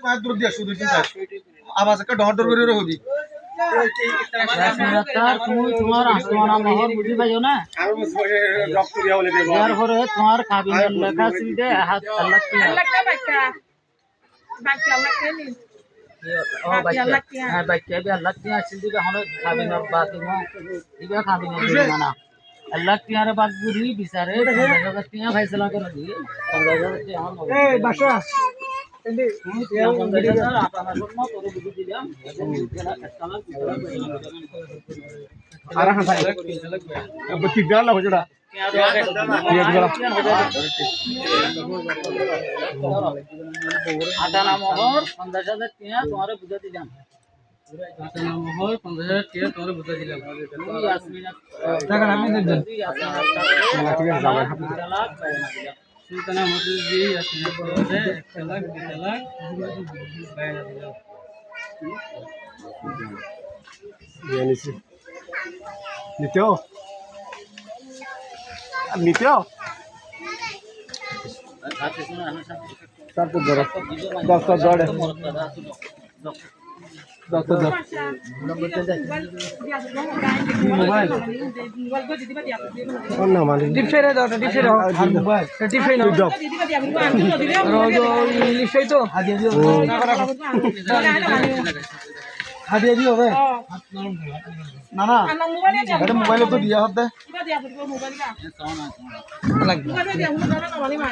পাঁচ দূর দিয়ে শুধু চিন্তা আওয়াজ একটা ডর ডর করে হবি তোমার আসমানা মহর বুঝি পাইও না ইয়ার পরে তোমার কাবিনের লেখা ছিল যে হাত আল্লাহ কি হ্যাঁ বাক্যা বি আল্লাহ কি আছিল দিবে হলো কাবিনের বাতি মো দিবে কাবিনের দিবানা আল্লাহ কি আরে বাদ বুড়ি বিচারে 50,000 টাকা ফয়সালা করে দিয়ে 50,000 টাকা আমার এই বাসা আটানা মোহর 50,000 টাকা তোমারে বুঝা দিলাম আটানা মোহর 50,000 টাকা তোমারে বুঝা দিলাম ইয়াসমিনা টাকা আমি দেন সুলতানা মজুদ জি ইয়াসমিনা করে 1 লাখ 2 লাখ বাইরে দিলাম নিচে নিতেও নিতেও তারপর ধরো দশটা ধরে দশটা ধর মোবাইল না মানে ডিফেরে দাও ডিফেরে মোবাইল ডিফেরে নাও দাও রোজ ইংলিশই তো হাদিয়া দিও হাদিয়া দিও রে না না এটা মোবাইল তো দিয়া হতে লাগবে